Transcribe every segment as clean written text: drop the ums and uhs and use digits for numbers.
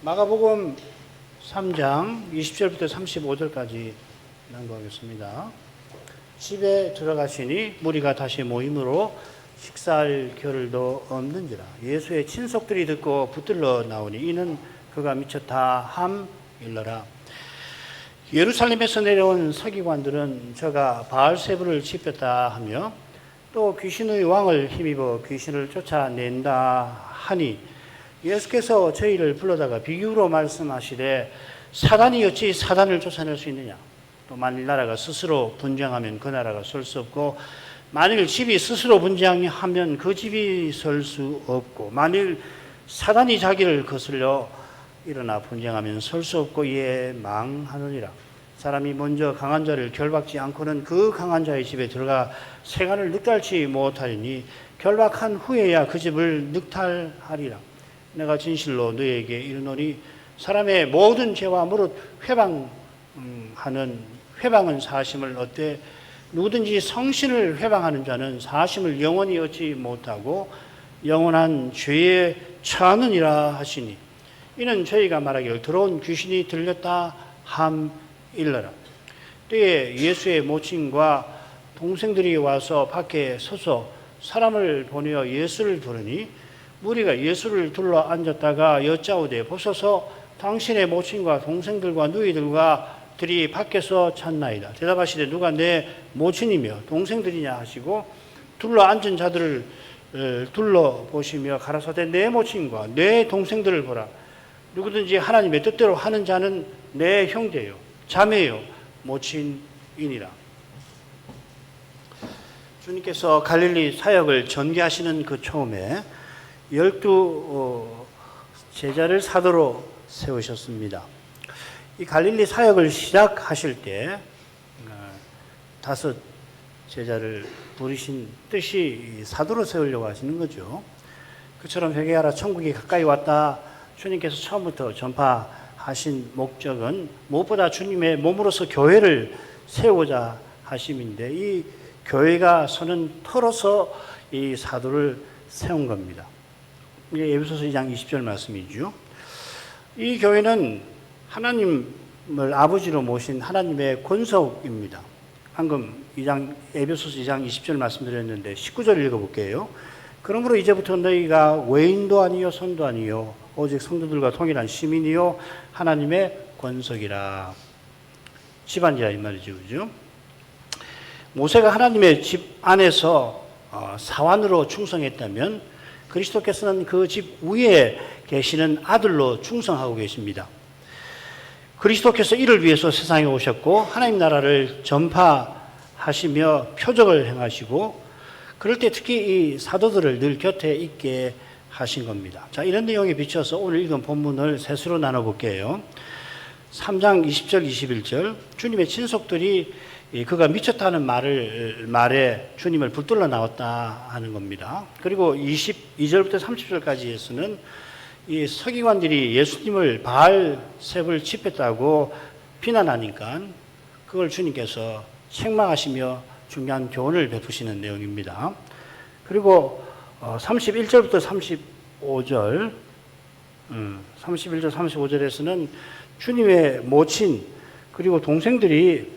마가복음 3장 20절부터 35절까지 낭독하겠습니다. 집에 들어가시니 무리가 다시 모임으로 식사할 겨를도 없는지라. 예수의 친속들이 듣고 붙들러 나오니 이는 그가 미쳤다 함일러라. 예루살렘에서 내려온 서기관들은 저가 바알세불을 지폈다 하며 또 귀신의 왕을 힘입어 귀신을 쫓아낸다 하니 예수께서 저희를 불러다가 비유로 말씀하시되 사단이 어찌 사단을 쫓아낼 수 있느냐. 또 만일 나라가 스스로 분쟁하면 그 나라가 설 수 없고 만일 집이 스스로 분쟁하면 그 집이 설 수 없고 만일 사단이 자기를 거슬려 일어나 분쟁하면 설 수 없고 이에 망하느니라. 사람이 먼저 강한 자를 결박지 않고는 그 강한 자의 집에 들어가 세간을 늑달치 못하리니 결박한 후에야 그 집을 늑탈하리라. 내가 진실로 너희에게 이르노니 사람의 모든 죄와 무릇 회방은 사심을 얻되 누구든지 성신을 회방하는 자는 사심을 영원히 얻지 못하고 영원한 죄에 처하느니라 하시니 이는 저희가 말하기를 들어온 귀신이 들렸다 함일러라. 때에 예수의 모친과 동생들이 와서 밖에 서서 사람을 보내어 예수를 부르니 무리가 예수를 둘러 앉았다가 여짜오되 보소서 당신의 모친과 동생들과 누이들과 들이 밖에서 찾나이다. 대답하시되 누가 내 모친이며 동생들이냐 하시고 둘러 앉은 자들을 둘러보시며 가라사대 내 모친과 내 동생들을 보라. 누구든지 하나님의 뜻대로 하는 자는 내 형제요 자매요 모친이니라. 주님께서 갈릴리 사역을 전개하시는 그 처음에 12 제자를 사도로 세우셨습니다. 이 갈릴리 사역을 시작하실 때 5 제자를 부르신 뜻이 사도로 세우려고 하시는 거죠. 그처럼 회개하라 천국이 가까이 왔다. 주님께서 처음부터 전파하신 목적은 무엇보다 주님의 몸으로서 교회를 세우고자 하심인데 이 교회가 서는 터로서 이 사도를 세운 겁니다. 이게 에베소서 2장 20절 말씀이죠. 이 교회는 하나님을 아버지로 모신 하나님의 권속입니다. 방금 에베소서 2장 20절 말씀드렸는데 19절 읽어볼게요. 그러므로 이제부터 너희가 외인도 아니요 선도 아니요 오직 성도들과 동일한 시민이요 하나님의 권속이라. 집안이라 이 말이죠. 그죠? 모세가 하나님의 집 안에서 사환으로 충성했다면 그리스도께서는 그 집 위에 계시는 아들로 충성하고 계십니다. 그리스도께서 이를 위해서 세상에 오셨고 하나님 나라를 전파하시며 표적을 행하시고 그럴 때 특히 이 사도들을 늘 곁에 있게 하신 겁니다. 자, 이런 내용에 비춰서 오늘 읽은 본문을 셋으로 나눠볼게요. 3장 20절 21절 주님의 친속들이 그가 미쳤다는 말에 주님을 붙들러 나왔다 하는 겁니다. 그리고 22절부터 30절까지에서는 이 서기관들이 예수님을 바알세불 집했다고 비난하니까 그걸 주님께서 책망하시며 중요한 교훈을 베푸시는 내용입니다. 그리고 31절부터 35절 31절 35절에서는 주님의 모친 그리고 동생들이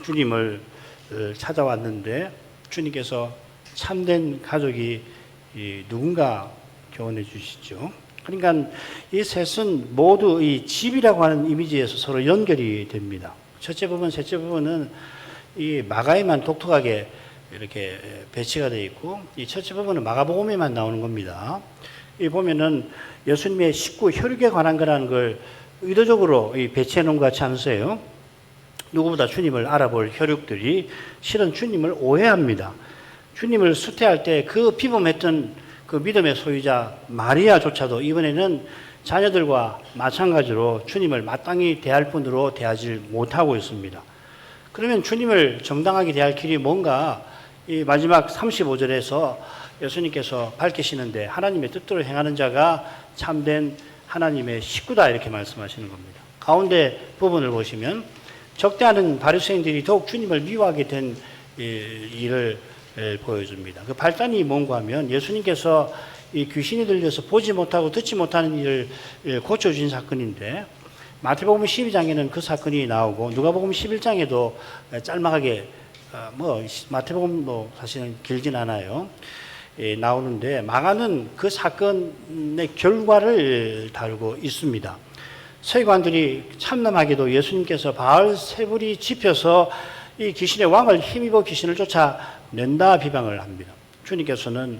주님을 찾아왔는데 주님께서 참된 가족이 누군가 교훈해 주시죠. 그러니까 이 셋은 모두 이 집이라고 하는 이미지에서 서로 연결이 됩니다. 첫째 부분, 셋째 부분은 이 마가에만 독특하게 이렇게 배치가 되어 있고 이 첫째 부분은 마가복음에만 나오는 겁니다. 이 보면은 예수님의 식구 혈육에 관한 거라는 걸 의도적으로 배치해 놓은 것 같지 않으세요? 누구보다 주님을 알아볼 혈육들이 실은 주님을 오해합니다. 주님을 수태할 때 그 비범했던 그 믿음의 소유자 마리아조차도 이번에는 자녀들과 마찬가지로 주님을 마땅히 대할 분으로 대하지 못하고 있습니다. 그러면 주님을 정당하게 대할 길이 뭔가 이 마지막 35절에서 예수님께서 밝히시는데 하나님의 뜻대로 행하는 자가 참된 하나님의 식구다 이렇게 말씀하시는 겁니다. 가운데 부분을 보시면 적대하는 바리새인들이 더욱 주님을 미워하게 된 일을 보여줍니다. 그 발단이 뭔가 하면 예수님께서 이 귀신이 들려서 보지 못하고 듣지 못하는 일을 고쳐주신 사건인데, 마태복음 12장에는 그 사건이 나오고 누가복음 11장에도 짤막하게 마태복음도 사실은 길진 않아요. 나오는데 마가는 그 사건의 결과를 다루고 있습니다. 서기관들이 참남하게도 예수님께서 바알세불이 집혀서 이 귀신의 왕을 힘입어 귀신을 쫓아낸다 비방을 합니다. 주님께서는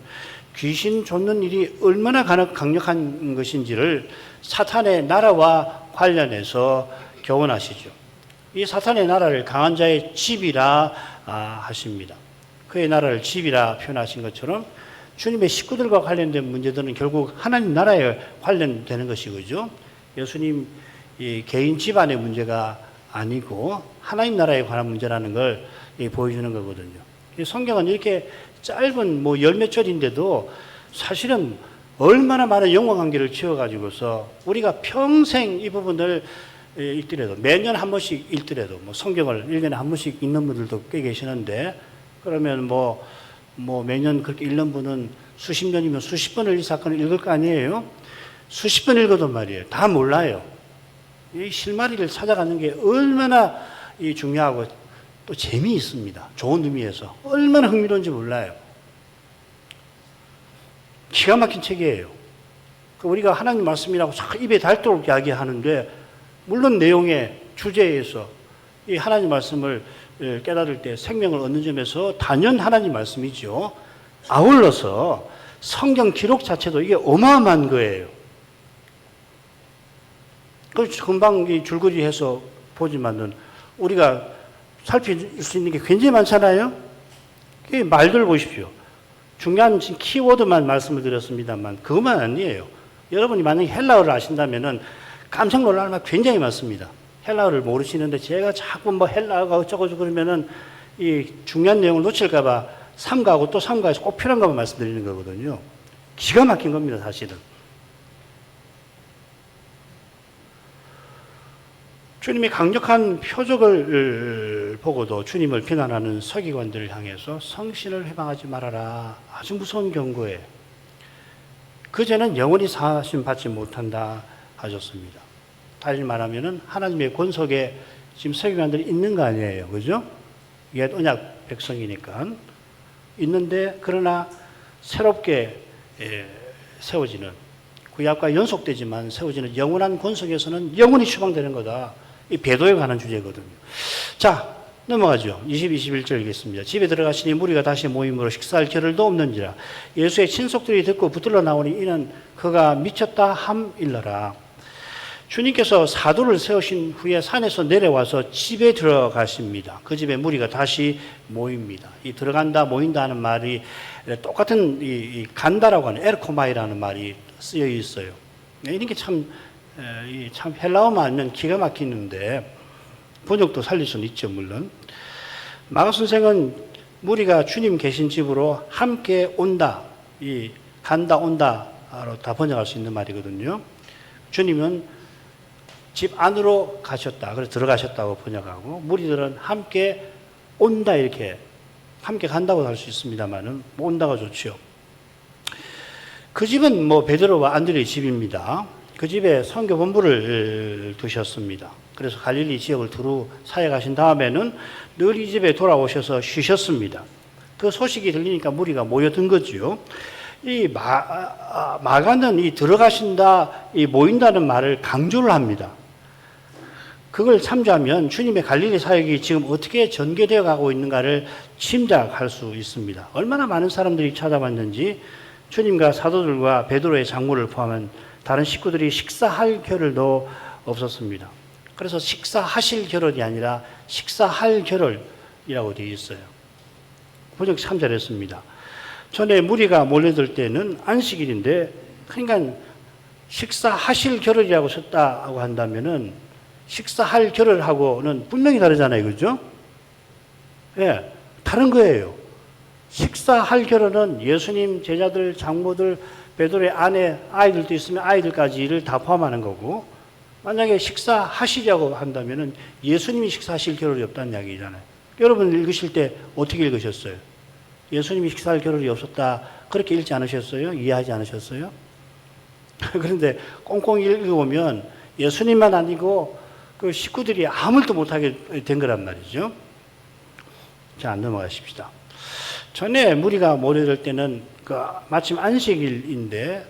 귀신 쫓는 일이 얼마나 강력한 것인지를 사탄의 나라와 관련해서 교훈하시죠. 이 사탄의 나라를 강한 자의 집이라 하십니다. 그의 나라를 집이라 표현하신 것처럼 주님의 식구들과 관련된 문제들은 결국 하나님 나라에 관련되는 것이죠. 예수님 개인 집안의 문제가 아니고 하나님 나라에 관한 문제라는 걸 보여주는 거거든요. 성경은 이렇게 짧은 열 몇 절인데도 사실은 얼마나 많은 영광관계를 지어가지고서 우리가 평생 이 부분을 읽더라도 매년 한 번씩 읽더라도 성경을 1년에 한 번씩 읽는 분들도 꽤 계시는데, 그러면 매년 그렇게 읽는 분은 수십 년이면 수십 번을 이 사건을 읽을 거 아니에요? 수십 번 읽어도 말이에요. 다 몰라요. 이 실마리를 찾아가는 게 얼마나 중요하고 또 재미있습니다. 좋은 의미에서. 얼마나 흥미로운지 몰라요. 기가 막힌 책이에요. 우리가 하나님 말씀이라고 입에 닳도록 이야기하는데, 물론 내용의 주제에서 이 하나님 말씀을 깨달을 때 생명을 얻는 점에서 단연 하나님 말씀이죠. 아울러서 성경 기록 자체도 이게 어마어마한 거예요. 금방 줄거리 해서 보지만은 우리가 살필 수 있는 게 굉장히 많잖아요. 말들 보십시오. 중요한 키워드만 말씀을 드렸습니다만 그것만 아니에요. 여러분이 만약에 헬라어를 아신다면은 깜짝 놀랄 만 굉장히 많습니다. 헬라어를 모르시는데 제가 자꾸 헬라어가 어쩌고 그러면은 이 중요한 내용을 놓칠까봐 삼가하고 또 삼가해서 꼭 필요한 것만 말씀드리는 거거든요. 기가 막힌 겁니다, 사실은. 주님의 강력한 표적을 보고도 주님을 비난하는 서기관들을 향해서 성신을 회방하지 말아라. 아주 무서운 경고에 그제는 영원히 사하심 받지 못한다 하셨습니다. 다시 말하면은 하나님의 권속에 지금 서기관들이 있는 거 아니에요. 그죠? 이게 언약 백성이니까. 있는데 그러나 새롭게 세워지는, 구약과 연속되지만 세워지는 영원한 권속에서는 영원히 추방되는 거다. 이 배도에 관한 주제거든요. 자, 넘어가죠. 20, 21절 읽겠습니다. 집에 들어가시니 무리가 다시 모임으로 식사할 겨를도 없는지라. 예수의 친속들이 듣고 붙들러 나오니 이는 그가 미쳤다 함일러라. 주님께서 사도를 세우신 후에 산에서 내려와서 집에 들어가십니다. 그 집에 무리가 다시 모입니다. 이 들어간다, 모인다 하는 말이 똑같은 이 간다라고 하는 에르코마이라는 말이 쓰여 있어요. 이런 게 참 헬라어만 알면 기가 막히는데 번역도 살릴 수는 있죠, 물론. 마가 선생은 무리가 주님 계신 집으로 함께 온다, 이 간다, 온다로 다 번역할 수 있는 말이거든요. 주님은 집 안으로 가셨다, 그래서 들어가셨다고 번역하고, 무리들은 함께 온다, 이렇게 함께 간다고 할 수 있습니다만은 온다가 좋죠. 그 집은 베드로와 안드레의 집입니다. 그 집에 선교 본부를 두셨습니다. 그래서 갈릴리 지역을 두루 사역하신 다음에는 늘 이 집에 돌아오셔서 쉬셨습니다. 그 소식이 들리니까 무리가 모여든 거지요. 이 마가는 이 들어가신다, 이 모인다는 말을 강조를 합니다. 그걸 참조하면 주님의 갈릴리 사역이 지금 어떻게 전개되어 가고 있는가를 짐작할 수 있습니다. 얼마나 많은 사람들이 찾아왔는지 주님과 사도들과 베드로의 장모를 포함한 다른 식구들이 식사할 겨를도 없었습니다. 그래서 식사하실 겨를이 아니라 식사할 겨를이라고 되어 있어요. 번역 참 잘했습니다. 전에 무리가 몰려들 때는 안식일인데, 그러니까 식사하실 겨를이라고 썼다고 한다면은 식사할 겨를하고는 분명히 다르잖아요. 그죠? 예, 다른 거예요. 식사할 겨를은 예수님 제자들, 장모들, 베드로의 아내, 아이들도 있으면 아이들까지를 다 포함하는 거고, 만약에 식사하시자고 한다면은 예수님이 식사하실 겨를이 없다는 이야기잖아요. 여러분 읽으실 때 어떻게 읽으셨어요? 예수님이 식사할 겨를이 없었다 그렇게 읽지 않으셨어요? 이해하지 않으셨어요? 그런데 꽁꽁 읽어보면 예수님만 아니고 그 식구들이 아무 일도 못하게 된 거란 말이죠. 자, 넘어가십시다. 전에 무리가 모여들 때는 마침 안식일인데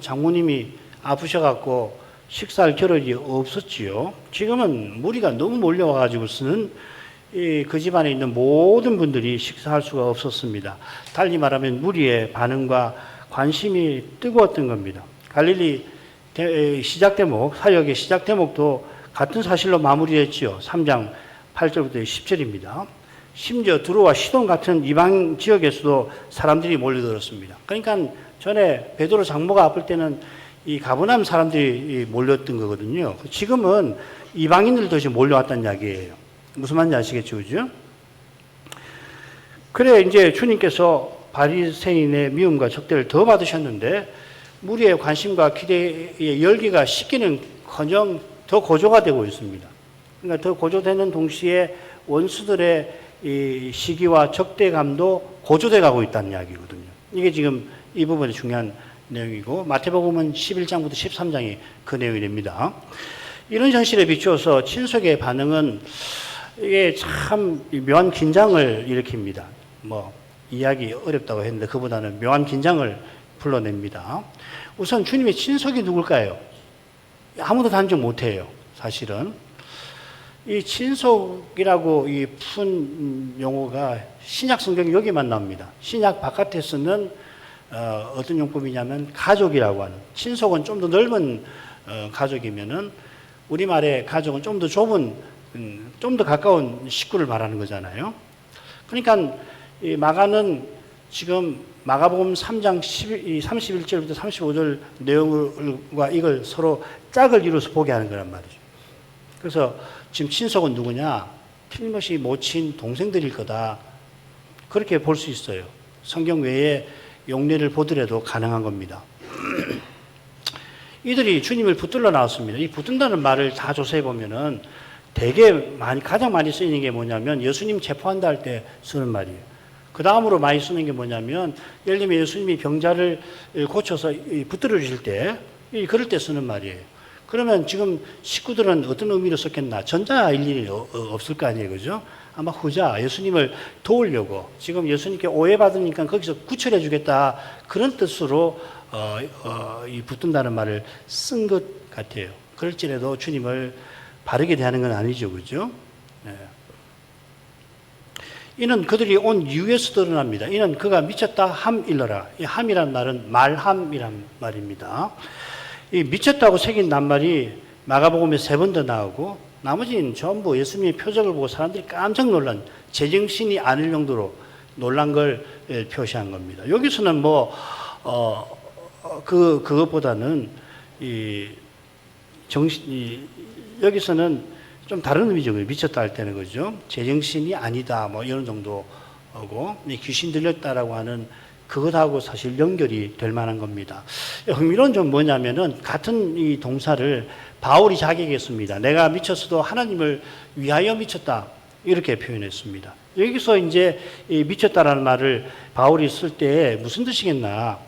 장모님이 아프셔갖고 식사할 겨를이 없었지요. 지금은 무리가 너무 몰려와가지고서는 그 집안에 있는 모든 분들이 식사할 수가 없었습니다. 달리 말하면 무리의 반응과 관심이 뜨거웠던 겁니다. 갈릴리 시작 대목, 사역의 시작 대목도 같은 사실로 마무리했지요. 3장 8절부터 10절입니다. 심지어 두로와 시돈 같은 이방 지역에서도 사람들이 몰려들었습니다. 그러니까 전에 베드로 장모가 아플 때는 이 가버나움 사람들이 몰렸던 거거든요. 지금은 이방인들도 지금 몰려왔다는 이야기예요. 무슨 말인지 아시겠죠, 그죠? 그래 이제 주님께서 바리새인의 미움과 적대를 더 받으셨는데 무리의 관심과 기대의 열기가 식기는커녕 더 고조가 되고 있습니다. 그러니까 더 고조되는 동시에 원수들의 이 시기와 적대감도 고조돼 가고 있다는 이야기거든요. 이게 지금 이 부분이 중요한 내용이고 마태복음은 11장부터 13장이 그 내용이 됩니다. 이런 현실에 비추어서 친속의 반응은 이게 참 묘한 긴장을 일으킵니다. 이야기 어렵다고 했는데 그보다는 묘한 긴장을 불러냅니다. 우선 주님의 친속이 누굴까요? 아무도 단정 못해요. 사실은 이 친속이라고 이 푼 용어가 신약 성경 여기만 나옵니다. 신약 바깥에서는 어떤 용법이냐면 가족이라고 하는, 친속은 좀 더 넓은 가족이면은 우리말의 가족은 좀 더 좁은, 좀 더 가까운 식구를 말하는 거잖아요. 그러니까 이 마가는 지금 마가복음 3장 31절부터 35절 내용과 이걸 서로 짝을 이루어서 보게 하는 거란 말이죠. 그래서 지금 친속은 누구냐? 틀림없이 모친 동생들일 거다. 그렇게 볼 수 있어요. 성경 외에 용례를 보더라도 가능한 겁니다. 이들이 주님을 붙들러 나왔습니다. 이 붙든다는 말을 다 조사해 보면은 가장 많이 쓰이는 게 뭐냐면 예수님 체포한다 할 때 쓰는 말이에요. 그 다음으로 많이 쓰는 게 뭐냐면 예를 들면 예수님이 병자를 고쳐서 붙들어 주실 때 그럴 때 쓰는 말이에요. 그러면 지금 식구들은 어떤 의미로 썼겠나? 전자일 일이 없을 거 아니에요, 그죠? 아마 후자, 예수님을 도우려고 지금 예수님께 오해받으니까 거기서 구출해 주겠다 그런 뜻으로 이 붙든다는 말을 쓴 것 같아요. 그럴지라도 주님을 바르게 대하는 건 아니죠, 그죠? 네. 이는 그들이 온 이유에서 드러납니다. 이는 그가 미쳤다 함일러라. 이 함이란 말은 말함이란 말입니다. 이 미쳤다고 새긴 낱말이 마가복음에 3번 더 나오고 나머지는 전부 예수님의 표적을 보고 사람들이 깜짝 놀란, 제정신이 아닐 정도로 놀란 걸 표시한 겁니다. 여기서는 그것보다는 여기서는 좀 다른 의미죠. 미쳤다 할 때는 그죠. 제정신이 아니다 이런 정도고 귀신 들렸다라고 하는 그것하고 사실 연결이 될 만한 겁니다. 흥미로운 점 뭐냐면은 같은 이 동사를 바울이 자기에게 씁니다. 내가 미쳤어도 하나님을 위하여 미쳤다 이렇게 표현했습니다. 여기서 이제 이 미쳤다라는 말을 바울이 쓸 때 무슨 뜻이겠나?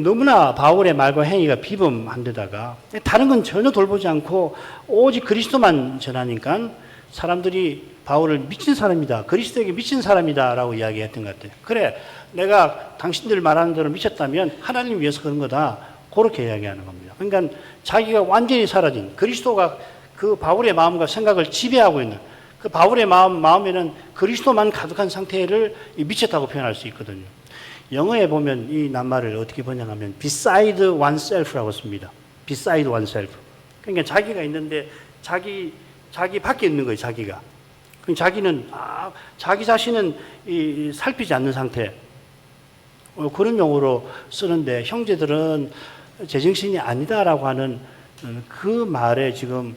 너무나 바울의 말과 행위가 비범한 데다가 다른 건 전혀 돌보지 않고 오직 그리스도만 전하니까 사람들이 바울을 미친 사람이다, 그리스도에게 미친 사람이다 라고 이야기했던 것 같아요. 그래, 내가 당신들 말하는 대로 미쳤다면 하나님 위해서 그런 거다, 그렇게 이야기하는 겁니다. 그러니까 자기가 완전히 사라진, 그리스도가 그 바울의 마음과 생각을 지배하고 있는 그 바울의 마음에는 그리스도만 가득한 상태를 미쳤다고 표현할 수 있거든요. 영어에 보면 이 낱말을 어떻게 번역하면 beside oneself라고 씁니다. beside oneself. 그러니까 자기가 있는데 자기 밖에 있는 거예요, 자기가. 자기는 자기 자신은 살피지 않는 상태. 그런 용어로 쓰는데 형제들은 제정신이 아니다라고 하는 그 말에 지금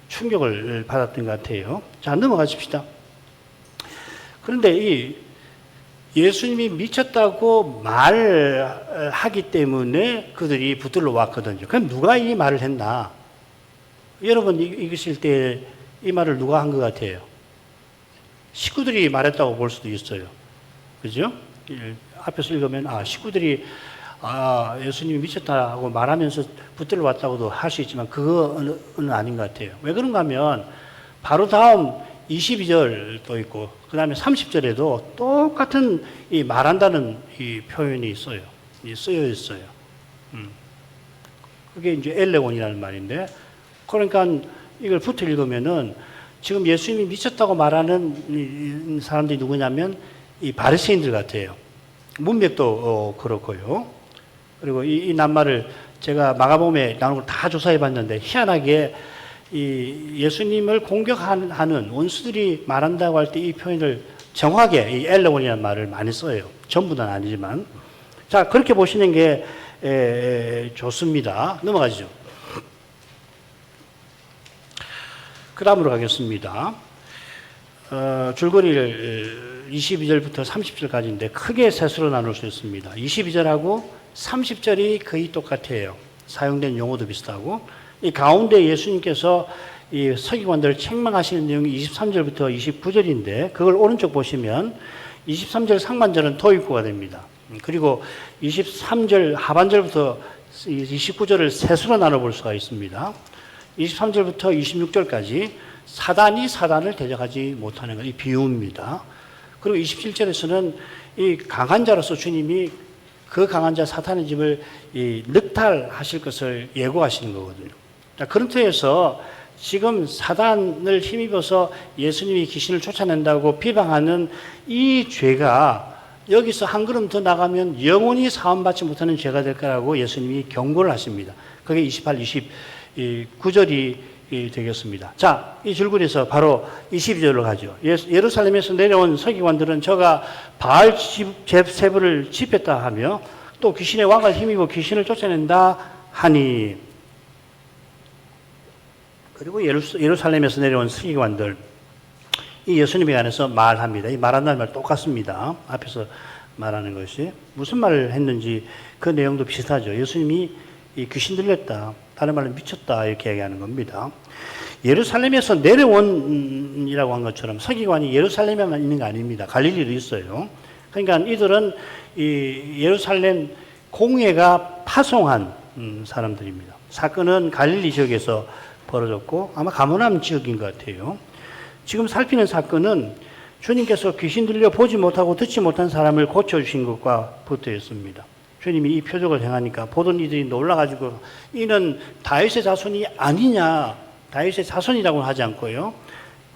충격을 받았던 것 같아요. 자, 넘어가십시다. 그런데 예수님이 미쳤다고 말하기 때문에 그들이 붙들러 왔거든요. 그럼 누가 이 말을 했나? 여러분 읽으실 때 이 말을 누가 한 것 같아요? 식구들이 말했다고 볼 수도 있어요. 그죠? 앞에서 읽으면 식구들이 예수님이 미쳤다고 말하면서 붙들러 왔다고도 할 수 있지만 그거는 아닌 것 같아요. 왜 그런가 하면 바로 다음 22절도 있고 그 다음에 30절에도 똑같은 이 말한다는 이 표현이 있어요. 쓰여 있어요. 그게 이제 엘레곤이라는 말인데, 그러니까 이걸 붙어 읽으면은 지금 예수님이 미쳤다고 말하는 사람들이 누구냐면 이 바리새인들 같아요. 문맥도 그렇고요. 그리고 이 낱말을 제가 마가복음에 나오는 걸 다 조사해 봤는데 희한하게 이 예수님을 공격하는 원수들이 말한다고 할 때 이 표현을 정확하게 이 엘레곤이라는 말을 많이 써요. 전부 다는 아니지만. 자, 그렇게 보시는 게 좋습니다. 넘어가죠. 그 다음으로 가겠습니다. 줄거리를 22절부터 30절까지인데 크게 셋으로 나눌 수 있습니다. 22절하고 30절이 거의 똑같아요. 사용된 용어도 비슷하고, 이 가운데 예수님께서 이 서기관들을 책망하시는 내용이 23절부터 29절인데, 그걸 오른쪽 보시면 23절 상반절은 도입구가 됩니다. 그리고 23절 하반절부터 29절을 셋으로 나눠볼 수가 있습니다. 23절부터 26절까지 사단이 사단을 대적하지 못하는 것, 이 비유입니다. 그리고 27절에서는 이 강한 자로서 주님이 그 강한 자 사탄의 집을 늑탈하실 것을 예고하시는 거거든요. 자, 그런 터에서 지금 사단을 힘입어서 예수님이 귀신을 쫓아낸다고 비방하는 이 죄가 여기서 한 걸음 더 나가면 영원히 사함받지 못하는 죄가 될 거라고 예수님이 경고를 하십니다. 그게 28, 29절이 되겠습니다. 자, 이 줄거리에서 바로 22절로 가죠. 예루살렘에서 내려온 서기관들은 저가 바알 제브를 집했다 하며 또 귀신의 왕을 힘입어 귀신을 쫓아낸다 하니, 그리고 예루살렘에서 내려온 서기관들, 이 예수님에 관해서 말합니다. 이 말한다는 말 똑같습니다. 앞에서 말하는 것이 무슨 말을 했는지 그 내용도 비슷하죠. 예수님이 이 귀신 들렸다, 다른 말로 미쳤다, 이렇게 얘기하는 겁니다. 예루살렘에서 내려온이라고 한 것처럼 서기관이 예루살렘에만 있는 게 아닙니다. 갈릴리도 있어요. 그러니까 이들은 이 예루살렘 공회가 파송한 사람들입니다. 사건은 갈릴리 지역에서 벌어졌고 아마 가버나움 지역인 것 같아요. 지금 살피는 사건은 주님께서 귀신 들려 보지 못하고 듣지 못한 사람을 고쳐주신 것과 붙어 있습니다. 주님이 이 표적을 행하니까 보던 이들이 놀라가지고 이는 다윗의 자손이 아니냐, 다윗의 자손이라고 하지 않고요,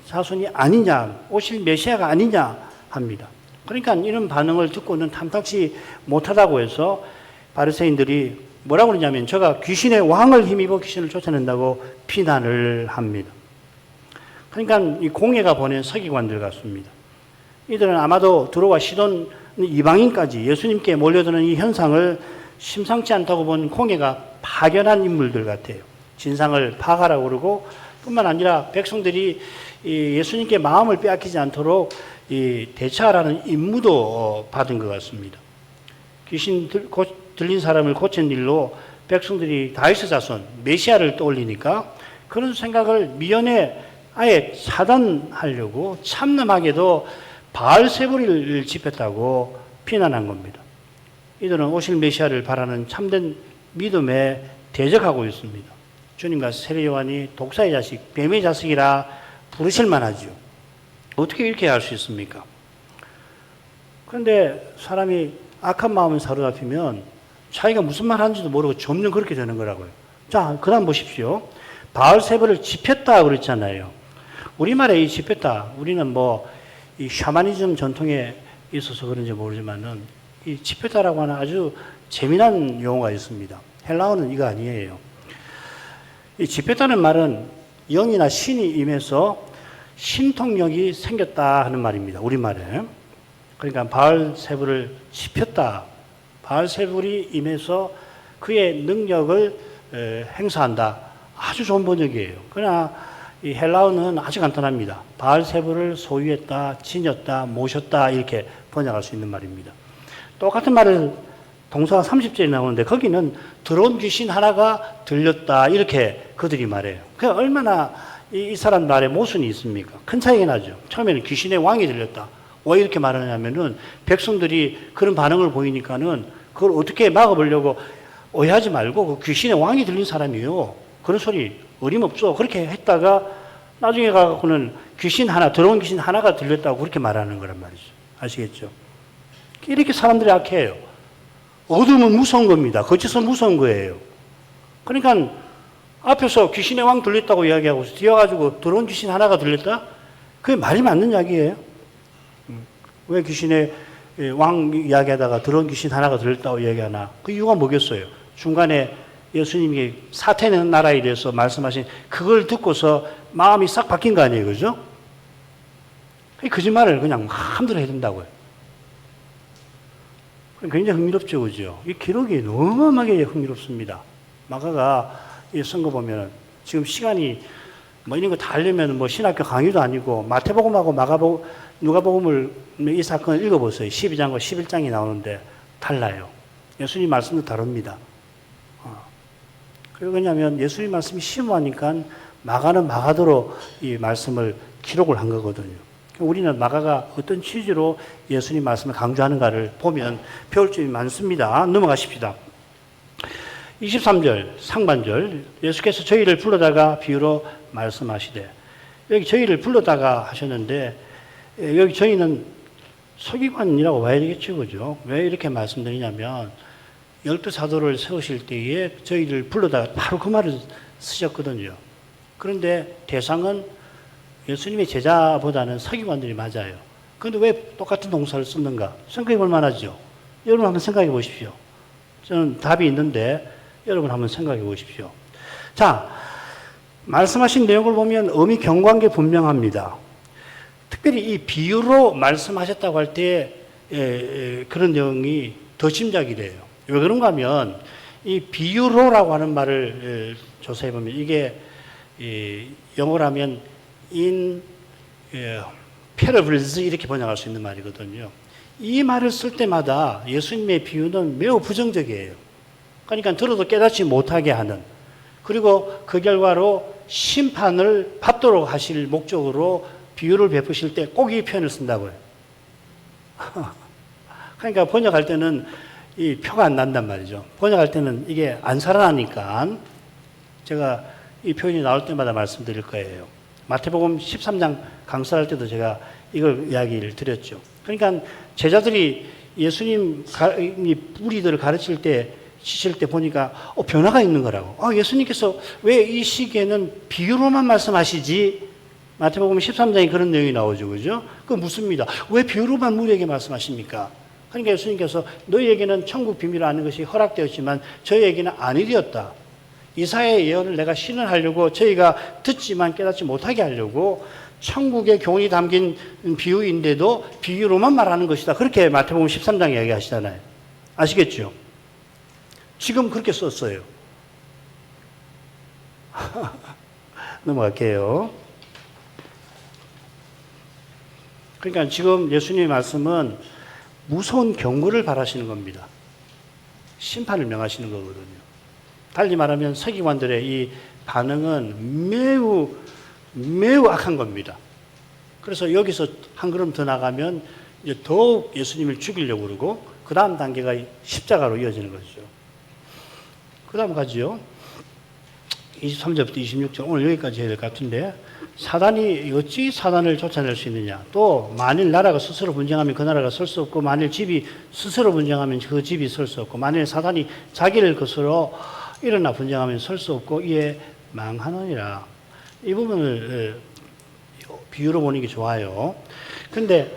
자손이 아니냐, 오실 메시아가 아니냐 합니다. 그러니까 이런 반응을 듣고는 탐탁지 못하다고 해서 바리새인들이 뭐라고 그러냐면 저가 귀신의 왕을 힘입어 귀신을 쫓아낸다고 비난을 합니다. 그러니까 이 공회가 보낸 서기관들 같습니다. 이들은 아마도 드로와 시돈 이방인까지 예수님께 몰려드는 이 현상을 심상치 않다고 본 공회가 파견한 인물들 같아요. 진상을 파악하라고 그러고, 뿐만 아니라 백성들이 예수님께 마음을 빼앗기지 않도록 대처하라는 임무도 받은 것 같습니다. 귀신 들린 사람을 고친 일로 백성들이 다윗의 자손, 메시아를 떠올리니까 그런 생각을 미연에 아예 차단하려고 참남하게도 바알세불을 집했다고 비난한 겁니다. 이들은 오실 메시아를 바라는 참된 믿음에 대적하고 있습니다. 주님과 세례 요한이 독사의 자식, 뱀의 자식이라 부르실 만하죠. 어떻게 이렇게 할 수 있습니까? 그런데 사람이 악한 마음을 사로잡히면 자기가 무슨 말 하는지도 모르고 점점 그렇게 되는 거라고요. 자, 그 다음 보십시오. 바알세불을 집했다 그랬잖아요. 우리말에 이 집했다, 우리는 이 샤머니즘 전통에 있어서 그런지 모르지만은 이 집했다라고 하는 아주 재미난 용어가 있습니다. 헬라어는 이거 아니에요. 이 집했다는 말은 영이나 신이 임해서 신통력이 생겼다 하는 말입니다. 우리말에. 그러니까 바알세불을 집혔다, 바알세불이 임해서 그의 능력을 행사한다. 아주 좋은 번역이에요. 그러나 이 헬라어는 아주 간단합니다. 바알세불을 소유했다, 지녔다, 모셨다, 이렇게 번역할 수 있는 말입니다. 똑같은 말을 동사가 30절에 나오는데 거기는 들어온 귀신 하나가 들렸다, 이렇게 그들이 말해요. 그러니까 얼마나 이 사람 말에 모순이 있습니까? 큰 차이가 나죠. 처음에는 귀신의 왕이 들렸다. 왜 이렇게 말하냐면은 백성들이 그런 반응을 보이니까는 그걸 어떻게 막아보려고 오해하지 말고 그 귀신의 왕이 들린 사람이요. 그런 소리 어림없어. 그렇게 했다가 나중에 가고는 들어온 귀신 하나가 들렸다고 그렇게 말하는 거란 말이죠. 아시겠죠? 이렇게 사람들이 악해요. 어둠은 무서운 겁니다. 거짓은 무서운 거예요. 그러니까 앞에서 귀신의 왕 들렸다고 이야기하고 뛰어가지고 들어온 귀신 하나가 들렸다? 그게 말이 맞는 이야기예요. 왜 귀신의 왕 이야기하다가 들어온 귀신 하나가 들렸다고 이야기하나? 그 이유가 뭐겠어요? 중간에 예수님이 사태는 나라에 대해서 말씀하신 그걸 듣고서 마음이 싹 바뀐 거 아니에요, 그죠? 거짓말을 그냥 마음대로 해야 된다고요. 굉장히 흥미롭죠, 그죠? 이 기록이 너무하게 흥미롭습니다. 마가가 이 선거 보면 지금 시간이 뭐 이런 거 다 하려면 뭐 신학교 강의도 아니고 마태복음하고 누가복음을 이 사건을 읽어보세요. 12장과 11장이 나오는데 달라요. 예수님 말씀도 다릅니다. 그리고 왜냐하면 예수님 말씀이 심오하니까 마가는 마가대로 이 말씀을 기록을 한 거거든요. 우리는 마가가 어떤 취지로 예수님 말씀을 강조하는가를 보면 배울 점이 많습니다. 넘어가십시다. 23절 상반절 예수께서 저희를 불러다가 비유로 말씀하시되, 여기 저희를 불러다가 하셨는데 여기 저희는 서기관이라고 봐야 되겠죠, 그죠? 왜 이렇게 말씀드리냐면 12사도를 세우실 때에 저희를 불러다가 바로 그 말을 쓰셨거든요. 그런데 대상은 예수님의 제자보다는 서기관들이 맞아요. 그런데 왜 똑같은 동사를 썼는가? 생각해 볼 만하죠. 여러분 한번 생각해 보십시오. 저는 답이 있는데 여러분 한번 생각해 보십시오. 자, 말씀하신 내용을 보면 의미 경관계 분명합니다. 특별히 이 비유로 말씀하셨다고 할 때 그런 내용이 더 짐작이 돼요. 왜 그런가 하면 이 비유로라고 하는 말을 조사해 보면 이게 영어로 하면 in parables 이렇게 번역할 수 있는 말이거든요. 이 말을 쓸 때마다 예수님의 비유는 매우 부정적이에요. 그러니까 들어도 깨닫지 못하게 하는, 그리고 그 결과로 심판을 받도록 하실 목적으로 비유를 베푸실 때 꼭 이 표현을 쓴다고요. 그러니까 번역할 때는 이 표가 안 난단 말이죠. 번역할 때는 이게 안 살아나니까 제가 이 표현이 나올 때마다 말씀드릴 거예요. 마태복음 13장 강사할 때도 제가 이걸 이야기를 드렸죠. 그러니까 제자들이 예수님 무리들을 가르칠 때 치실 때 보니까 변화가 있는 거라고. 예수님께서 왜 이 시기에는 비유로만 말씀하시지? 마태복음 13장에 그런 내용이 나오죠, 그죠? 그 묻습니다. 왜 비유로만 무리에게 말씀하십니까? 그러니까 예수님께서 너희에게는 천국 비밀을 아는 것이 허락되었지만 저희에게는 아니 되었다. 이사야의 예언을 내가 실현하려고 저희가 듣지만 깨닫지 못하게 하려고 천국의 교훈이 담긴 비유인데도 비유로만 말하는 것이다. 그렇게 마태복음 13장 이야기하시잖아요. 아시겠죠? 지금 그렇게 썼어요. 넘어갈게요. 그러니까 지금 예수님의 말씀은 무서운 경고를 바라시는 겁니다. 심판을 명하시는 거거든요. 달리 말하면 서기관들의 이 반응은 매우 악한 겁니다. 그래서 여기서 한 걸음 더 나가면 이제 더욱 예수님을 죽이려고 그러고 그 다음 단계가 십자가로 이어지는 것이죠. 그 다음 가지요. 23절부터 26절 오늘 여기까지 해야 될 것 같은데, 사단이 어찌 사단을 쫓아낼 수 있느냐, 또 만일 나라가 스스로 분쟁하면 그 나라가 설 수 없고 만일 집이 스스로 분쟁하면 그 집이 설 수 없고 만일 사단이 자기를 것으로 일어나 분쟁하면 설 수 없고 이에 망하느니라. 이 부분을 비유로 보는 게 좋아요. 근데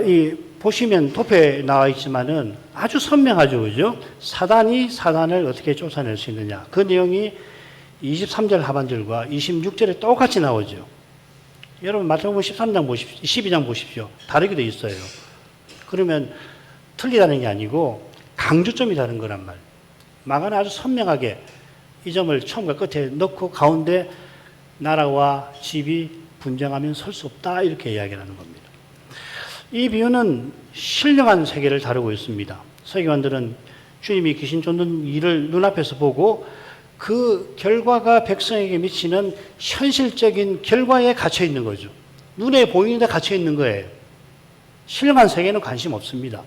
이 보시면 도표에 나와 있지만은 아주 선명하죠, 그죠? 사단이 사단을 어떻게 쫓아낼 수 있느냐. 그 내용이 23절 하반절과 26절에 똑같이 나오죠. 여러분 마태복음 13장 보십시오. 12장 보십시오. 다르게 돼 있어요. 그러면 틀리다는 게 아니고 강조점이 다른 거란 말이에요. 마가는 아주 선명하게 이 점을 처음과 끝에 넣고 가운데 나라와 집이 분쟁하면 설 수 없다 이렇게 이야기를 하는 겁니다. 이 비유는 신령한 세계를 다루고 있습니다. 서기관들은 주님이 귀신 쫓는 일을 눈앞에서 보고 그 결과가 백성에게 미치는 현실적인 결과에 갇혀 있는 거죠. 눈에 보이는데 갇혀 있는 거예요. 신령한 세계는 관심 없습니다.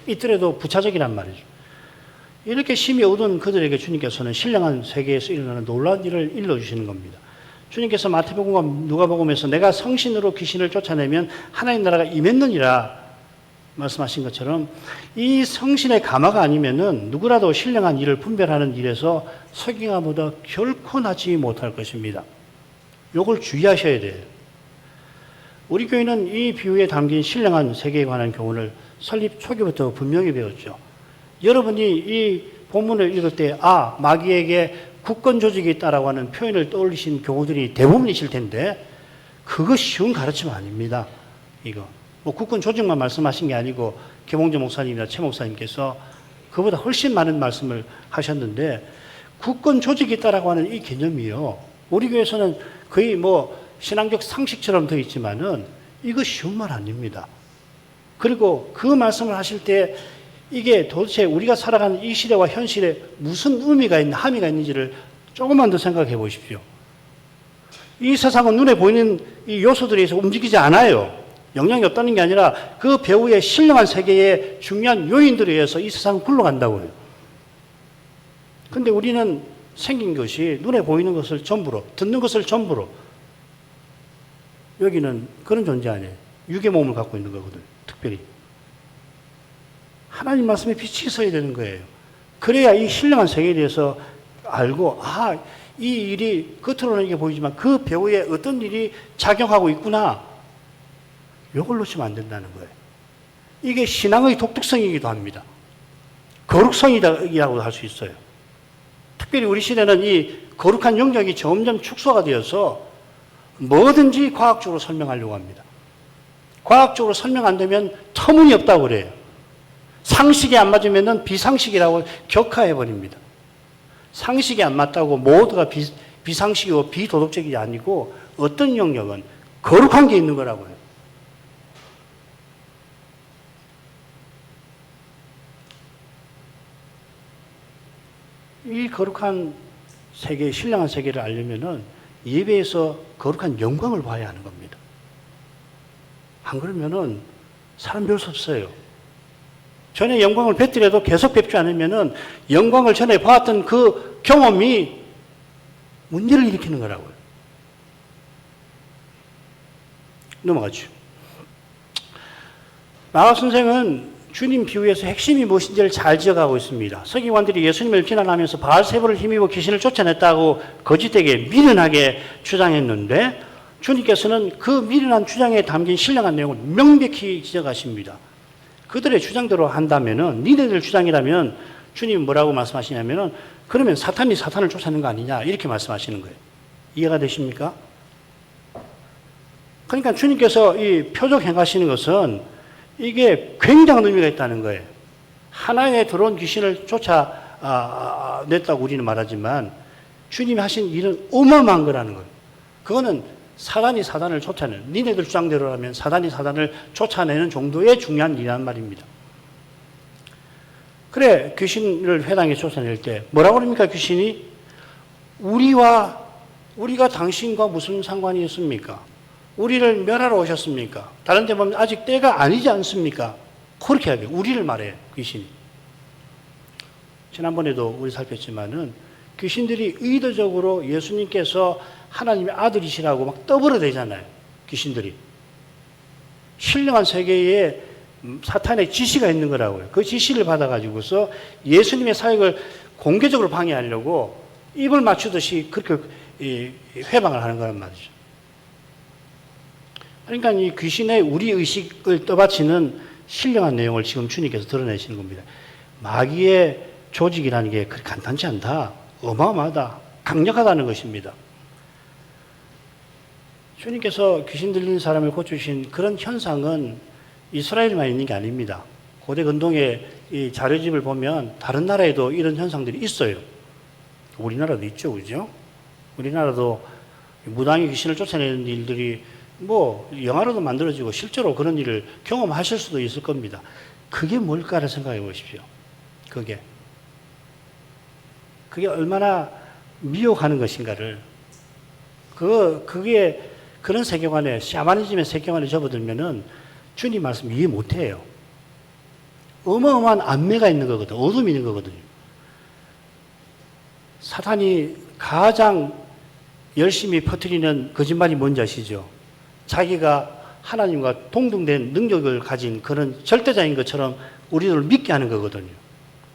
있더라도 부차적이란 말이죠. 이렇게 심히 얻은 그들에게 주님께서는 신령한 세계에서 일어나는 놀라운 일을 일러주시는 겁니다. 주님께서 마태복음과 누가복음에서 내가 성신으로 귀신을 쫓아내면 하나님 나라가 임했느니라 말씀하신 것처럼 이 성신의 감화가 아니면은 누구라도 신령한 일을 분별하는 일에서 석유가보다 결코 나지 못할 것입니다. 요걸 주의하셔야 돼요. 우리 교회는 이 비유에 담긴 신령한 세계에 관한 교훈을 설립 초기부터 분명히 배웠죠. 여러분이 이 본문을 읽을 때 마귀에게 국권 조직이 있다라고 하는 표현을 떠올리신 경우들이 대부분이실 텐데 그거 쉬운 가르침 아닙니다. 이거 뭐 국권 조직만 말씀하신 게 아니고 김홍재 목사님이나 최 목사님께서 그보다 훨씬 많은 말씀을 하셨는데 국권 조직이 있다라고 하는 이 개념이요. 우리 교회에서는 거의 뭐 신앙적 상식처럼 되어 있지만은 이거 쉬운 말 아닙니다. 그리고 그 말씀을 하실 때 이게 도대체 우리가 살아가는 이 시대와 현실에 무슨 의미가 있는, 함의가 있는지를 조금만 더 생각해 보십시오. 이 세상은 눈에 보이는 이 요소들에 의해서 움직이지 않아요. 영향이 없다는 게 아니라 그 배후의 신령한 세계의 중요한 요인들에 의해서 이 세상은 굴러간다고요. 근데 우리는 생긴 것이 눈에 보이는 것을 전부로, 듣는 것을 전부로, 여기는 그런 존재 아니에요. 육의 몸을 갖고 있는 거거든, 특별히. 하나님 말씀에 빛이 있어야 되는 거예요. 그래야 이 신령한 세계에 대해서 알고, 이 일이 겉으로는 이게 보이지만 그 배후에 어떤 일이 작용하고 있구나. 이걸 놓치면 안 된다는 거예요. 이게 신앙의 독특성이기도 합니다. 거룩성이라고도 할 수 있어요. 특별히 우리 시대는 이 거룩한 영역이 점점 축소가 되어서 뭐든지 과학적으로 설명하려고 합니다. 과학적으로 설명 안 되면 터무니없다고 그래요. 상식이 안 맞으면 비상식이라고 격하해버립니다. 상식이 안 맞다고 모두가 비상식이고 비도덕적이 아니고 어떤 영역은 거룩한 게 있는 거라고요. 이 거룩한 세계, 신령한 세계를 알려면은 예배에서 거룩한 영광을 봐야 하는 겁니다. 안 그러면은 사람 별 수 없어요. 전에 영광을 뵙더라도 계속 뵙지 않으면은 영광을 전에 봐왔던 그 경험이 문제를 일으키는 거라고요. 넘어가죠. 마가 선생은 주님 비유에서 핵심이 무엇인지를 잘 지어가고 있습니다. 서기관들이 예수님을 비난하면서 바알세불을 힘입어 귀신을 쫓아냈다고 거짓되게 미련하게 주장했는데 주님께서는 그 미련한 주장에 담긴 신령한 내용을 명백히 지적하십니다. 그들의 주장대로 한다면은, 니네들 주장이라면 주님이 뭐라고 말씀하시냐면은, 그러면 사탄이 사탄을 쫓아낸 거 아니냐, 이렇게 말씀하시는 거예요. 이해가 되십니까? 그러니까 주님께서 이 표적 행하시는 것은 이게 굉장한 의미가 있다는 거예요. 하나에 들어온 귀신을 쫓아냈다고 우리는 말하지만 주님이 하신 일은 어마어마한 거라는 거예요. 그거는 사단이 사단을 쫓아내는, 니네들 주장대로라면 사단이 사단을 쫓아내는 정도의 중요한 일이란 말입니다. 그래, 귀신을 회당에 쫓아낼 때 뭐라고 그럽니까, 귀신이? 우리가 당신과 무슨 상관이 있습니까? 우리를 멸하러 오셨습니까? 다른 데 보면 아직 때가 아니지 않습니까? 그렇게 하게, 우리를 말해요, 귀신이. 지난번에도 우리 살폈지만은 귀신들이 의도적으로 예수님께서 하나님의 아들이시라고 막 떠벌어대잖아요. 귀신들이. 신령한 세계에 사탄의 지시가 있는 거라고요. 그 지시를 받아가지고서 예수님의 사역을 공개적으로 방해하려고 입을 맞추듯이 그렇게 회방을 하는 거란 말이죠. 그러니까 이 귀신의 우리 의식을 떠받치는 신령한 내용을 지금 주님께서 드러내시는 겁니다. 마귀의 조직이라는 게 그렇게 간단치 않다. 어마어마하다. 강력하다는 것입니다. 주님께서 귀신 들린 사람을 고쳐주신 그런 현상은 이스라엘만 있는 게 아닙니다. 고대 근동의 이 자료집을 보면 다른 나라에도 이런 현상들이 있어요. 우리나라도 있죠, 그죠? 우리나라도 무당이 귀신을 쫓아내는 일들이 뭐 영화로도 만들어지고 실제로 그런 일을 경험하실 수도 있을 겁니다. 그게 뭘까를 생각해 보십시오. 그게 얼마나 미혹하는 것인가를. 그게 그런 세계관에, 샤머니즘의 세계관에 접어들면은 주님 말씀 이해 못해요. 어마어마한 안매가 있는 거거든. 어둠이 있는 거거든요. 사탄이 가장 열심히 퍼뜨리는 거짓말이 뭔지 아시죠? 자기가 하나님과 동등된 능력을 가진 그런 절대자인 것처럼 우리들을 믿게 하는 거거든요.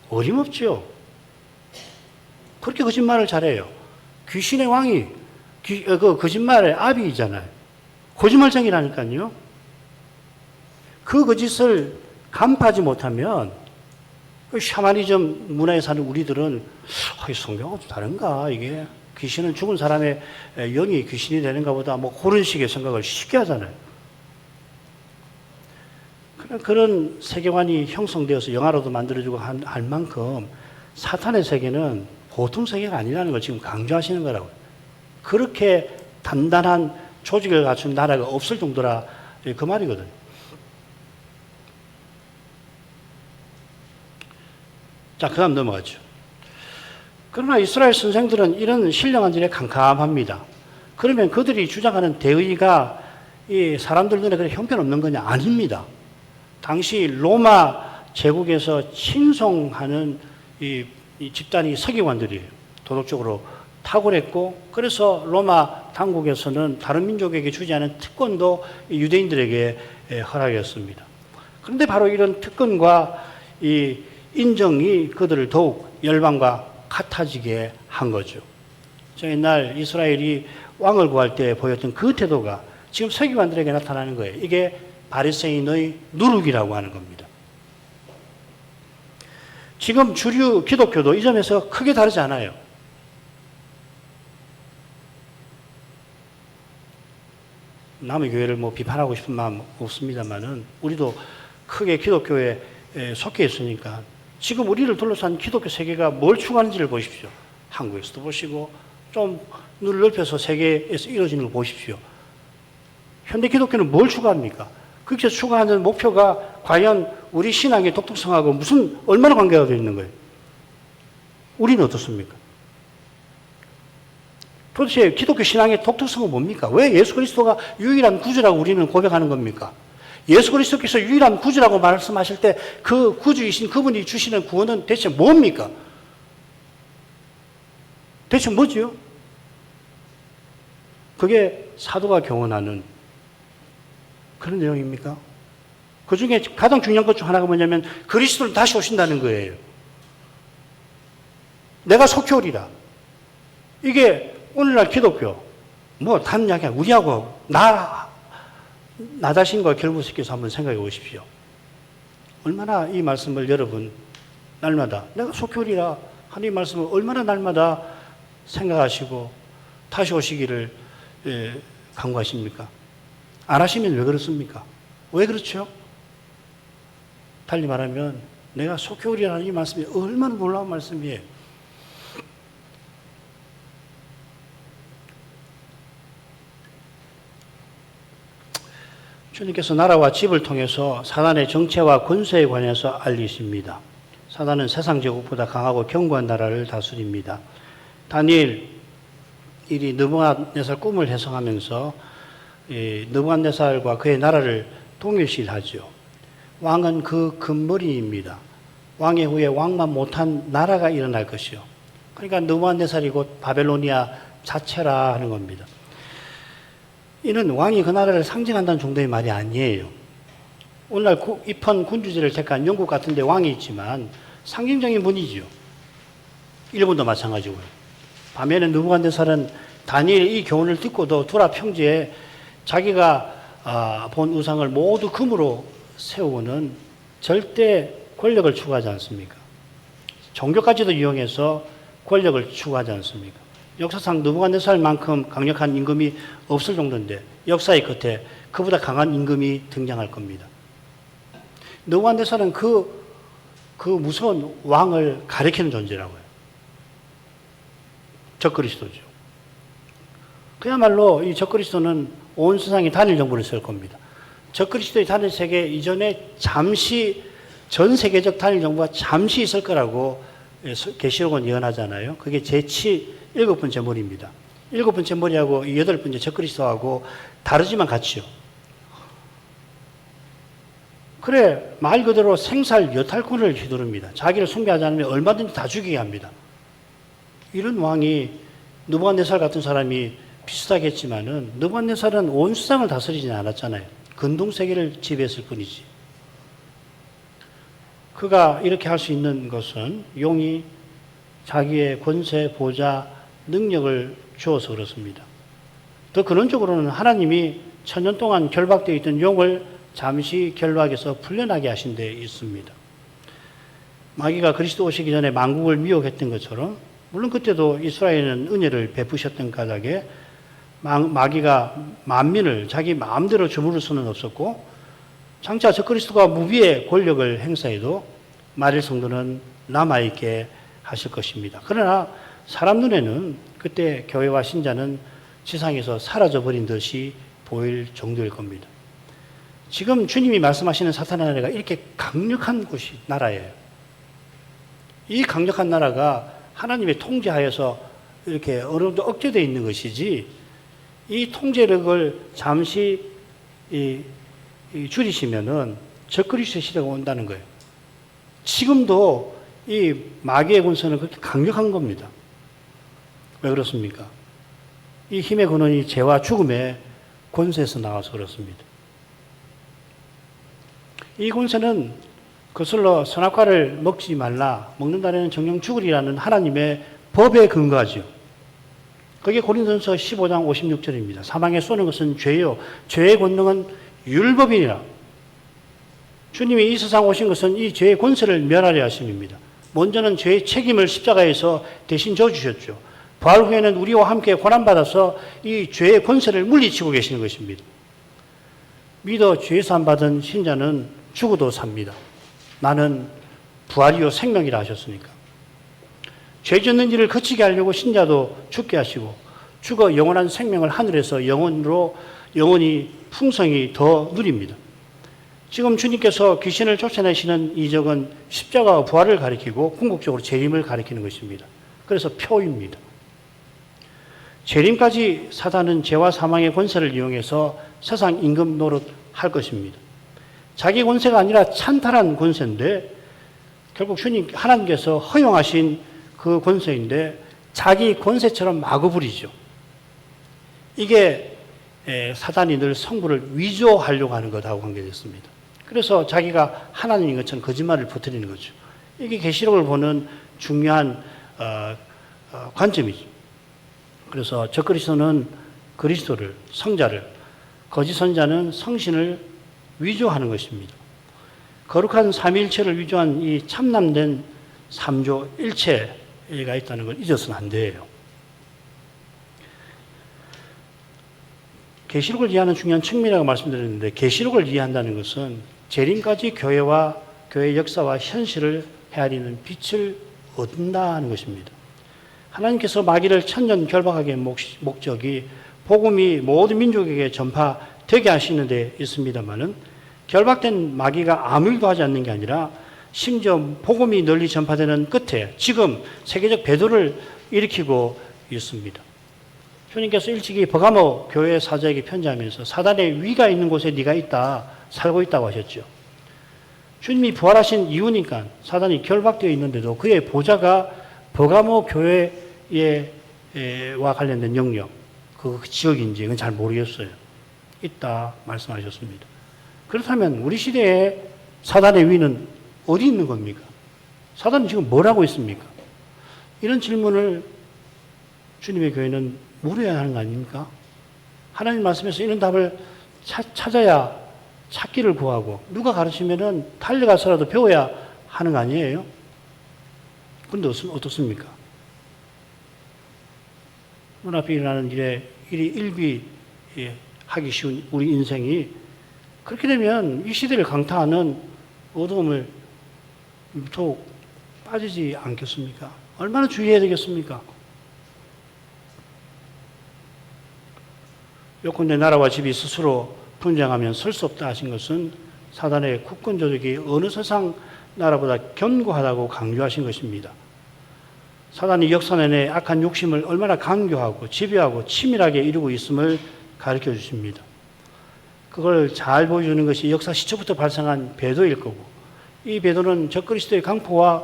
어림없죠. 그렇게 거짓말을 잘해요. 귀신의 왕이 그 거짓말의 아비이잖아요. 거짓말쟁이라니까요. 그 거짓을 간파하지 못하면 그 샤머니즘 문화에 사는 우리들은 성경하고 다른가 이게 귀신은 죽은 사람의 영이 귀신이 되는가 보다 뭐 그런 식의 생각을 쉽게 하잖아요. 그런 세계관이 형성되어서 영화로도 만들어지고 할 만큼 사탄의 세계는 보통 세계가 아니라는 걸 지금 강조하시는 거라고요. 그렇게 단단한 조직을 갖춘 나라가 없을 정도라 그 말이거든요. 자, 그 다음 넘어가죠. 그러나 이스라엘 선생들은 이런 신령한 일에 캄캄합니다. 그러면 그들이 주장하는 대의가 이 사람들 눈에 그렇게 형편없는 거냐? 아닙니다. 당시 로마 제국에서 친송하는 이 집단이 서기관들이에요. 도덕적으로 탁월했고, 그래서 로마 당국에서는 다른 민족에게 주지 않은 특권도 유대인들에게 허락했습니다. 그런데 바로 이런 특권과 이 인정이 그들을 더욱 열방과 같아지게 한 거죠. 옛날 이스라엘이 왕을 구할 때 보였던 그 태도가 지금 서기관들에게 나타나는 거예요. 이게 바리새인의 누룩이라고 하는 겁니다. 지금 주류 기독교도 이 점에서 크게 다르지 않아요. 남의 교회를 뭐 비판하고 싶은 마음 없습니다만은 우리도 크게 기독교에 속해 있으니까 지금 우리를 둘러싼 기독교 세계가 뭘 추구하는지를 보십시오. 한국에서도 보시고 좀 눈을 넓혀서 세계에서 이루어지는 걸 보십시오. 현대 기독교는 뭘 추구합니까? 그렇게 추구하는 목표가 과연 우리 신앙의 독특성하고 얼마나 관계가 되어 있는 거예요? 우리는 어떻습니까? 도대체 기독교 신앙의 독특성은 뭡니까? 왜 예수 그리스도가 유일한 구주라고 우리는 고백하는 겁니까? 예수 그리스도께서 유일한 구주라고 말씀하실 때 그 구주이신 그분이 주시는 구원은 대체 뭡니까? 대체 뭐지요? 그게 사도가 경언하는 그런 내용입니까? 그 중에 가장 중요한 것 중 하나가 뭐냐면 그리스도는 다시 오신다는 거예요. 내가 속히 오리라. 이게 오늘날 기독교 뭐 다른 이야기야. 우리하고 나 자신과 결부시켜서 한번 생각해 보십시오. 얼마나 이 말씀을 여러분 날마다 내가 속히 오리라 하는 이 말씀을 얼마나 날마다 생각하시고 다시 오시기를 간구하십니까? 안 하시면 왜 그렇습니까? 왜 그렇죠? 달리 말하면 내가 속히 오리라는 이 말씀이 얼마나 놀라운 말씀이에요. 주님께서 나라와 집을 통해서 사단의 정체와 권세에 관해서 알리십니다. 사단은 세상 제국보다 강하고 견고한 나라를 다스립니다. 다니엘이 느부갓네살 꿈을 해석하면서 느부갓네살과 그의 나라를 동일시하죠. 왕은 그 근머리입니다. 왕의 후에 왕만 못한 나라가 일어날 것이요. 그러니까 느부갓네살이 곧 바벨로니아 자체라 하는 겁니다. 이는 왕이 그 나라를 상징한다는 정도의 말이 아니에요. 오늘날 입헌 군주제를 택한 영국 같은 데 왕이 있지만 상징적인 분이지요. 일본도 마찬가지고요. 반면에 느부갓네살은 다니엘의 이 교훈을 듣고도 두라 평지에 자기가 본 우상을 모두 금으로 세우고는 절대 권력을 추구하지 않습니까? 종교까지도 이용해서 권력을 추구하지 않습니까? 역사상 느부갓네살만큼 강력한 임금이 없을 정도인데 역사의 끝에 그보다 강한 임금이 등장할 겁니다. 느부갓네살은 그 무서운 왕을 가리키는 존재라고요. 적그리스도죠. 그야말로 이 적그리스도는 온 세상에 단일 정부를 세울 겁니다. 적그리스도의 단일 세계 이전에 잠시 전 세계적 단일 정부가 잠시 있을 거라고 계시록은 예언하잖아요. 그게 일곱 번째 머리입니다. 일곱 번째 머리하고 여덟 번째 적그리스도하고 다르지만 같이요. 그래, 말 그대로 생살 여탈권을 휘두릅니다. 자기를 숭배하지 않으면 얼마든지 다 죽이게 합니다. 이런 왕이 느부갓네살 같은 사람이 비슷하겠지만은 느부갓네살은 온 세상을 다스리지는 않았잖아요. 근동 세계를 지배했을 뿐이지. 그가 이렇게 할 수 있는 것은 용이 자기의 권세, 보좌, 능력을 주어서 그렇습니다. 더 근원적으로는 하나님이 천년 동안 결박되어 있던 용을 잠시 결박에서 풀려나게 하신 데 있습니다. 마귀가 그리스도 오시기 전에 만국을 미혹했던 것처럼 물론 그때도 이스라엘은 은혜를 베푸셨던 까닭에 마귀가 만민을 자기 마음대로 주무를 수는 없었고 장차 적그리스도가 무비의 권력을 행사해도 말일 성도는 남아있게 하실 것입니다. 그러나 사람 눈에는 그때 교회와 신자는 지상에서 사라져버린 듯이 보일 정도일 겁니다. 지금 주님이 말씀하시는 사탄의 나라가 이렇게 강력한 곳이 나라예요. 이 강력한 나라가 하나님의 통제하여서 이렇게 어느 정도 억제되어 있는 것이지 이 통제력을 잠시 줄이시면은 적그리스도의 시대가 온다는 거예요. 지금도 이 마귀의 권세는 그렇게 강력한 겁니다. 왜 그렇습니까? 이 힘의 근원이 죄와 죽음의 권세에서 나와서 그렇습니다. 이 권세는 거슬러 선악과를 먹지 말라, 먹는다는 정령 죽으리라는 하나님의 법에 근거하죠. 그게 고린도전서 15장 56절입니다. 사망에 쏘는 것은 죄요, 죄의 권능은 율법이니라. 주님이 이 세상 오신 것은 이 죄의 권세를 멸하려 하심입니다. 먼저는 죄의 책임을 십자가에서 대신 져주셨죠. 부활 후에는 우리와 함께 고난받아서 이 죄의 권세를 물리치고 계시는 것입니다. 믿어 죄 사함 받은 신자는 죽어도 삽니다. 나는 부활이요 생명이라 하셨으니까. 죄 짓는 일을 그치게 하려고 신자도 죽게 하시고 죽어 영원한 생명을 하늘에서 영원히 풍성히 더 누립니다. 지금 주님께서 귀신을 쫓아내시는 이적은 십자가와 부활을 가리키고 궁극적으로 재림을 가리키는 것입니다. 그래서 표입니다. 재림까지 사단은 죄와 사망의 권세를 이용해서 세상 임금 노릇할 것입니다. 자기 권세가 아니라 찬탈한 권세인데 결국 주님 하나님께서 허용하신 그 권세인데 자기 권세처럼 마구 부리죠. 이게 사단이 늘 성부를 위조하려고 하는 것하고 관계됐습니다. 그래서 자기가 하나님인 것처럼 거짓말을 퍼뜨리는 거죠. 이게 계시록을 보는 중요한 관점이죠. 그래서 적그리스도는 그리스도를, 성자를, 거짓 선자는 성신을 위조하는 것입니다. 거룩한 삼위일체를 위조한 이 참남된 삼조 일체가 있다는 걸 잊어서는 안 돼요. 계시록을 이해하는 중요한 측면이라고 말씀드렸는데 계시록을 이해한다는 것은 재림까지 교회와 교회의 역사와 현실을 헤아리는 빛을 얻는다는 것입니다. 하나님께서 마귀를 천년 결박하기의 목적이 복음이 모든 민족에게 전파되게 하시는 데 있습니다만은 결박된 마귀가 아무 일도 하지 않는 게 아니라 심지어 복음이 널리 전파되는 끝에 지금 세계적 배도를 일으키고 있습니다. 주님께서 일찍이 버가모 교회 사자에게 편지하면서 사단의 위가 있는 곳에 네가 있다, 살고 있다고 하셨죠. 주님이 부활하신 이유니까 사단이 결박되어 있는데도 그의 보좌가 버가모 교회와 관련된 영역, 그 지역인지 그건 잘 모르겠어요. 있다 말씀하셨습니다. 그렇다면 우리 시대에 사단의 위는 어디 있는 겁니까? 사단은 지금 뭘 하고 있습니까? 이런 질문을 주님의 교회는 물어야 하는 거 아닙니까? 하나님 말씀에서 이런 답을 찾아야 찾기를 구하고 누가 가르치면은 달려가서라도 배워야 하는 거 아니에요? 그런데 어떻습니까? 눈앞에 일어나는 일이 일비하기 쉬운 우리 인생이 그렇게 되면 이 시대를 강타하는 어둠을 더욱 빠지지 않겠습니까? 얼마나 주의해야 되겠습니까? 요컨대 나라와 집이 스스로 분쟁하면 설 수 없다 하신 것은 사단의 국권 조직이 어느 세상 나라보다 견고하다고 강조하신 것입니다. 사단이 역사 내내 악한 욕심을 얼마나 강교하고 집요하고 치밀하게 이루고 있음을 가르쳐 주십니다. 그걸 잘 보여주는 것이 역사 시초부터 발생한 배도일 거고, 이 배도는 적그리스도의 강포와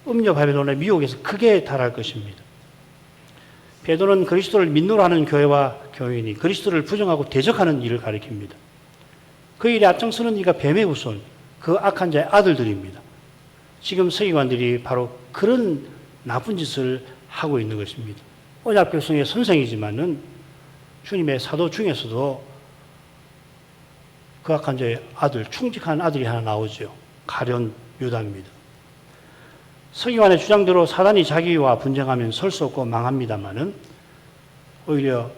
음녀 바벨론의 미혹에서 크게 달할 것입니다. 베드로는 그리스도를 믿노라 하는 교회와 교인이 그리스도를 부정하고 대적하는 일을 가리킵니다. 그 일에 앞장서는 이가 뱀의 후손, 그 악한 자의 아들들입니다. 지금 서기관들이 바로 그런 나쁜 짓을 하고 있는 것입니다. 언약 백성의 선생이지만은 주님의 사도 중에서도 그 악한 자의 아들, 충직한 아들이 하나 나오죠. 가룟 유다입니다. 서기관의 주장대로 사단이 자기와 분쟁하면 설 수 없고 망합니다만은 오히려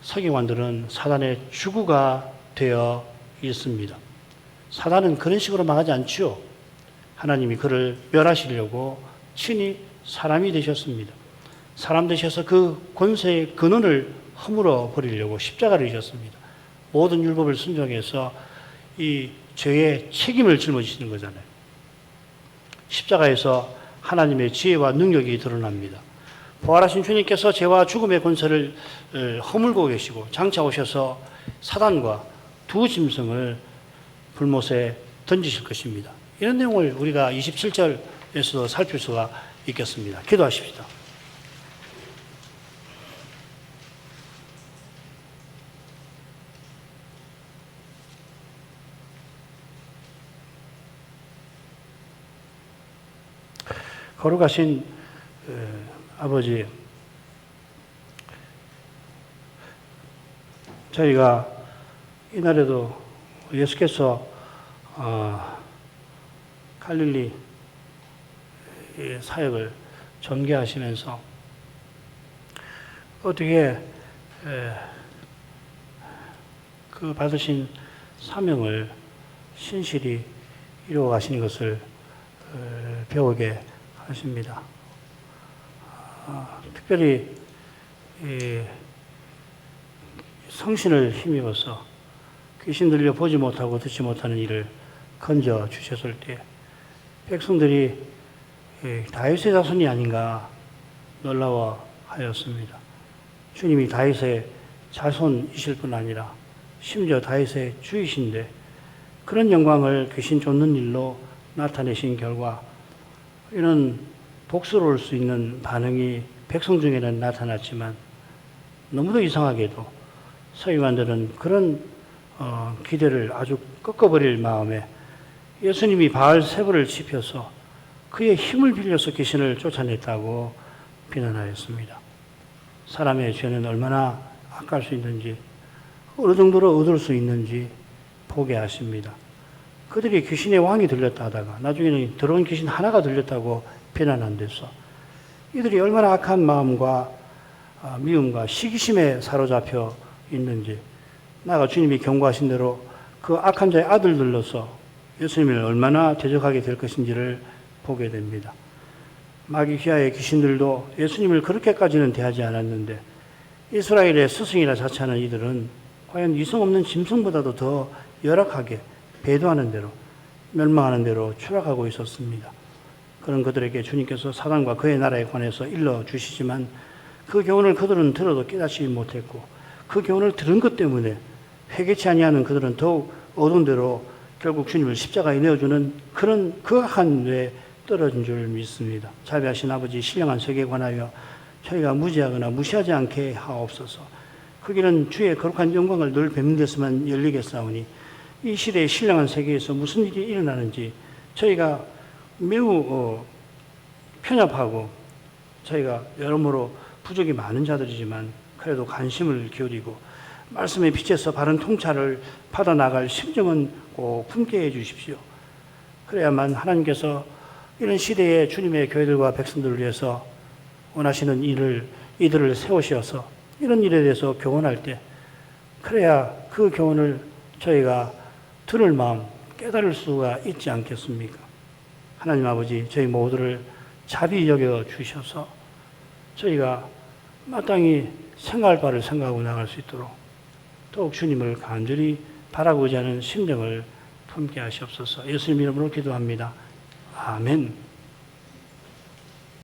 서기관들은 사단의 주구가 되어 있습니다. 사단은 그런 식으로 망하지 않죠. 하나님이 그를 멸하시려고 친히 사람이 되셨습니다. 사람 되셔서 그 권세의 근원을 허물어 버리려고 십자가를 지셨습니다. 모든 율법을 순종해서 이 죄의 책임을 짊어지시는 거잖아요. 십자가에서 하나님의 지혜와 능력이 드러납니다. 부활하신 주님께서 죄와 죽음의 권세를 허물고 계시고 장차 오셔서 사단과 두 짐승을 불못에 던지실 것입니다. 이런 내용을 우리가 27절에서도 살필 수가 있겠습니다. 기도하십시다. 거룩하신 아버지, 저희가 이날에도 예수께서 갈릴리 사역을 전개하시면서 어떻게 그 받으신 사명을 신실히 이루어 가시는 것을 배우게 하십니다. 특별히 성신을 힘입어서 귀신 들려 보지 못하고 듣지 못하는 일을 건져 주셨을 때 백성들이 다윗의 자손이 아닌가 놀라워하였습니다. 주님이 다윗의 자손이실 뿐 아니라 심지어 다윗의 주이신데 그런 영광을 귀신 쫓는 일로 나타내신 결과 이런 복스러울 수 있는 반응이 백성 중에는 나타났지만 너무도 이상하게도 서기관들은 그런 기대를 아주 꺾어버릴 마음에 예수님이 바알세불을 지펴서 그의 힘을 빌려서 귀신을 쫓아냈다고 비난하였습니다. 사람의 죄는 얼마나 악할 수 있는지, 어느 정도로 얻을 수 있는지 보게 하십니다. 그들이 귀신의 왕이 들렸다 하다가 나중에는 들어온 귀신 하나가 들렸다고 비난한 데서 이들이 얼마나 악한 마음과 미움과 시기심에 사로잡혀 있는지, 나아가 주님이 경고하신 대로 그 악한 자의 아들들로서 예수님을 얼마나 대적하게 될 것인지를 보게 됩니다. 마귀시아의 귀신들도 예수님을 그렇게까지는 대하지 않았는데 이스라엘의 스승이라 자처하는 이들은 과연 이성 없는 짐승보다도 더 열악하게 배도하는 대로, 멸망하는 대로 추락하고 있었습니다. 그런 그들에게 주님께서 사단과 그의 나라에 관해서 일러주시지만 그 교훈을 그들은 들어도 깨닫지 못했고 그 교훈을 들은 것 때문에 회개치 아니하는 그들은 더욱 어두운 대로 결국 주님을 십자가에 내어주는 그런 극악한 뇌에 떨어진 줄 믿습니다. 자비하신 아버지, 신령한 세계에 관하여 저희가 무지하거나 무시하지 않게 하옵소서. 그 길은 주의 거룩한 영광을 늘 뵙는 데서만 열리겠사오니 이 시대의 신령한 세계에서 무슨 일이 일어나는지 저희가 매우 편협하고 저희가 여러모로 부족이 많은 자들이지만 그래도 관심을 기울이고 말씀의 빛에서 바른 통찰을 받아나갈 심정은 꼭 품게 해 주십시오. 그래야만 하나님께서 이런 시대에 주님의 교회들과 백성들을 위해서 원하시는 이들을 세우셔서 이런 일에 대해서 교훈할 때 그래야 그 교훈을 저희가 들을 마음 깨달을 수가 있지 않겠습니까? 하나님 아버지, 저희 모두를 자비 여겨 주셔서 저희가 마땅히 생각할 바를 생각하고 나갈 수 있도록 더욱 주님을 간절히 바라고자 하는 심정을 품게 하시옵소서. 예수님 이름으로 기도합니다. 아멘.